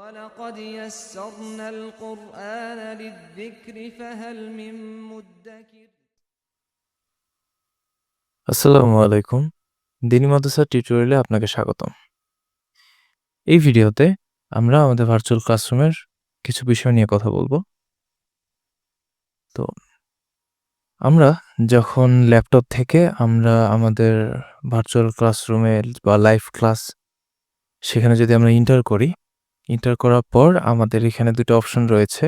ولقد يسرنا القرآن للذكر فهل من مدكر আসসালামু আলাইকুম। দিনী মাদ্রাসা টিউটোরিয়ালে আপনাকে স্বাগতম। এই ভিডিওতে আমরা আমাদের ভার্চুয়াল ক্লাসরুমের কিছু বিষয় নিয়ে কথা বলব। তো আমরা যখন ল্যাপটপ থেকে আমরা আমাদের ভার্চুয়াল ক্লাসরুমে বা লাইভ ক্লাস সেখানে যদি আমরা এন্টার করার পর আমাদের এখানে ২ টা অপশন রয়েছে।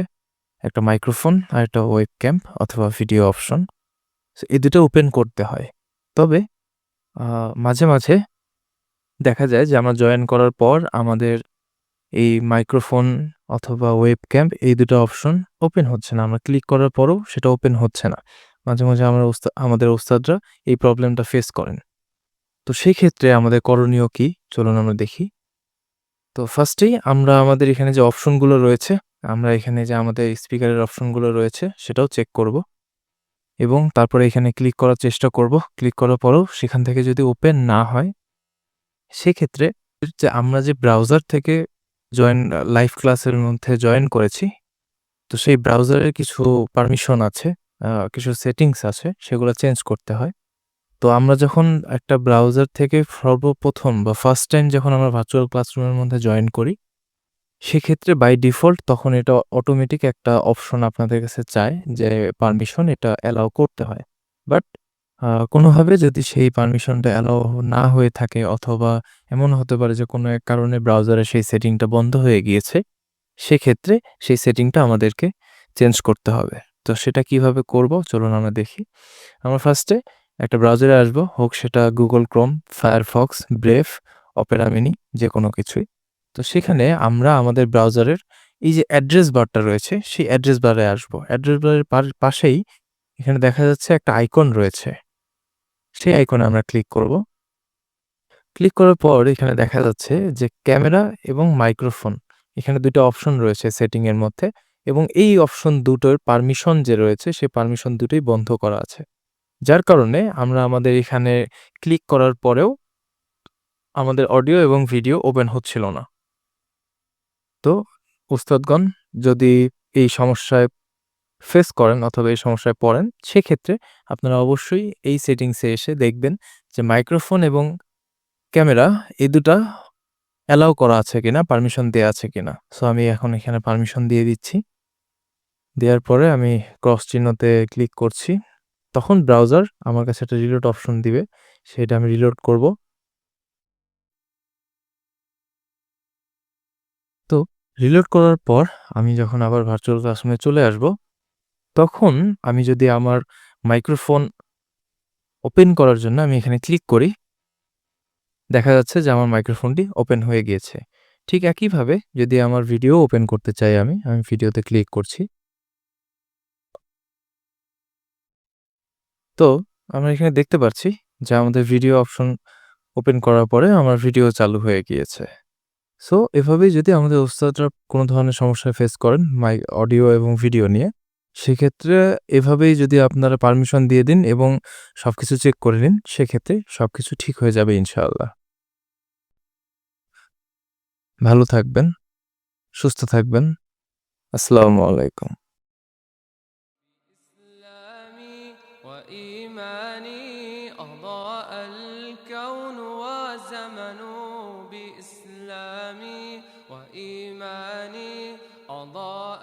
একটা মাইক্রোফোন আর একটা ওয়েবক্যাম অথবা ভিডিও অপশন। সো এই ২ টা ওপেন করতে হয়। তবে মাঝে মাঝে দেখা যায় যে আমরা জয়েন করার পর আমাদের এই মাইক্রোফোন অথবা ওয়েবক্যাম এই ২ টা অপশন ওপেন হচ্ছে না। আমরা ক্লিক করার পরও সেটা ওপেন হচ্ছে না। মাঝে মাঝে আমাদের ওস্তাদরা এই প্রবলেমটা ফেস করেন। তো সেই ক্ষেত্রে আমাদের করণীয় কি? চলুন আমরা দেখি। তো ফার্স্টেই আমরা আমাদের এখানে যে অপশনগুলো রয়েছে, আমরা এখানে যে আমাদের স্পিকারের অপশনগুলো রয়েছে সেটাও চেক করব এবং তারপরে এখানে ক্লিক করার চেষ্টা করব। ক্লিক করার পরেও সেখান থেকে যদি ওপেন না হয়, সেক্ষেত্রে যে আমরা যে ব্রাউজার থেকে লাইভ ক্লাসের মধ্যে জয়েন করেছি, তো সেই ব্রাউজারের কিছু পারমিশন আছে, কিছু সেটিংস আছে, সেগুলো চেঞ্জ করতে হয়। তো আমরা যখন একটা ব্রাউজার থেকে সর্বপ্রথম বা ফার্স্ট টাইম যখন আমরা ভার্চুয়াল ক্লাসরুমের মধ্যে জয়েন করি, সেক্ষেত্রে বাই ডিফল্ট তখন এটা অটোমেটিক একটা অপশন আপনাদের কাছে চায় যে পারমিশন এটা অ্যালাউ করতে হয়। বাট কোনোভাবে যদি সেই পারমিশনটা অ্যালাউ না হয়ে থাকে অথবা এমন হতে পারে যে কোনো এক কারণে ব্রাউজারে সেই সেটিংটা বন্ধ হয়ে গিয়েছে, সেক্ষেত্রে সেই সেটিংটা আমাদেরকে চেঞ্জ করতে হবে। তো সেটা কিভাবে করব? চলুন আমরা দেখি। আমরা ফার্স্টে একটা ব্রাউজারে আসবো, হোক সেটা Google Chrome, Firefox, Brave, Opera Mini যেকোনো কিছুই। তো সেখানে আমরা আমাদের ব্রাউজারের এই যে অ্যাড্রেস বারটা রয়েছে, সেই অ্যাড্রেস বারে আসবো। অ্যাড্রেস বারের পাশেই এখানে দেখা যাচ্ছে একটা আইকন রয়েছে। সেই আইকনে আমরা ক্লিক করব। ক্লিক করার পর এখানে দেখা যাচ্ছে যে ক্যামেরা এবং মাইক্রোফোন, এখানে ২ টা অপশন রয়েছে সেটিং এর মধ্যে এবং এই অপশন দুটোর পারমিশন যে রয়েছে সেই পারমিশন দুটোই বন্ধ করা আছে। যার কারণে আমরা আমাদের এখানে ক্লিক করার পরেও আমাদের অডিও এবং ভিডিও ওপেন হচ্ছিল না। তো উস্তাদগণ যদি এই সমস্যায় ফেস করেন অথবা এই সমস্যায় পড়েন, সেক্ষেত্রে আপনারা অবশ্যই এই সেটিংসে এসে দেখবেন যে মাইক্রোফোন এবং ক্যামেরা এই ২ টা অ্যালাউ করা আছে কিনা, পারমিশন দেয়া আছে কিনা। সো আমি এখন এখানে পারমিশন দিয়ে দিচ্ছি। দেওয়ার পরে আমি ক্রস চিহ্নতে ক্লিক করছি। তখন ব্রাউজার আমার কাছে একটা রিলোড অপশন দিবে। সেটা আমি রিলোড করব। তো রিলোড করার পর আমি যখন আবার ভার্চুয়াল ক্লাসরুমে চলে আসব, তখন আমি যদি আমার মাইক্রোফোন ওপেন করার জন্য আমি এখানে ক্লিক করি, দেখা যাচ্ছে যে আমার মাইক্রোফোনটি ওপেন হয়ে গিয়েছে। ঠিক একইভাবে যদি আমার ভিডিও ওপেন করতে চাই আমি ভিডিওতে ক্লিক করছি। তো আমরা এখানে দেখতে পাচ্ছি যে আমাদের ভিডিও অপশন ওপেন করার পরে আমার ভিডিও চালু হয়ে গিয়েছে। সো এভাবেই যদি আমাদের ওস্তাদরা কোনো ধরনের সমস্যায় ফেস করেন অডিও এবং ভিডিও নিয়ে, সেক্ষেত্রে এভাবেই যদি আপনারা পারমিশন দিয়ে দিন এবং সবকিছু চেক করে নিন, সেক্ষেত্রে সবকিছু ঠিক হয়ে যাবে ইনশাআল্লাহ। ভালো থাকবেন, সুস্থ থাকবেন। আসসালামু আলাইকুম। إسلامي وإيماني أضاء الكون وزمن بإسلامي وإيماني أضاء